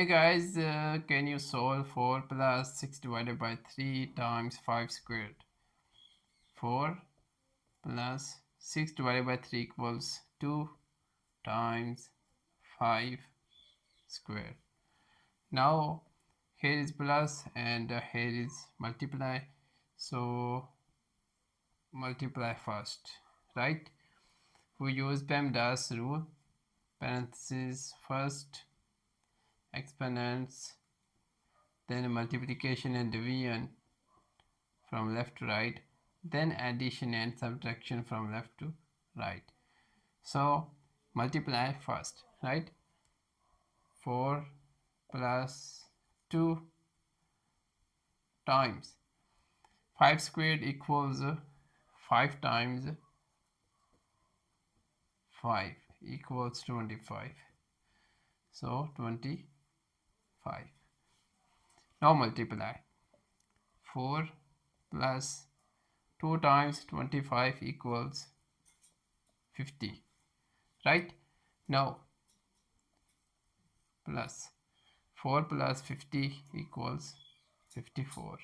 Hey guys, can you solve 4 plus 6 divided by 3 times 5 squared? 4 plus 6 divided by 3 equals 2 times 5 squared. Now here is plus and here is multiply. So multiply first, right? We use PEMDAS rule, parentheses first, exponents, then multiplication and division from left to right, then addition and subtraction from left to right. So multiply first, right? 4 plus 2 times 5 squared equals 5 times 5 equals 25. So 25. Now multiply 4 plus 2 times 25 equals 50, right? Now plus 4 plus 50 equals 54.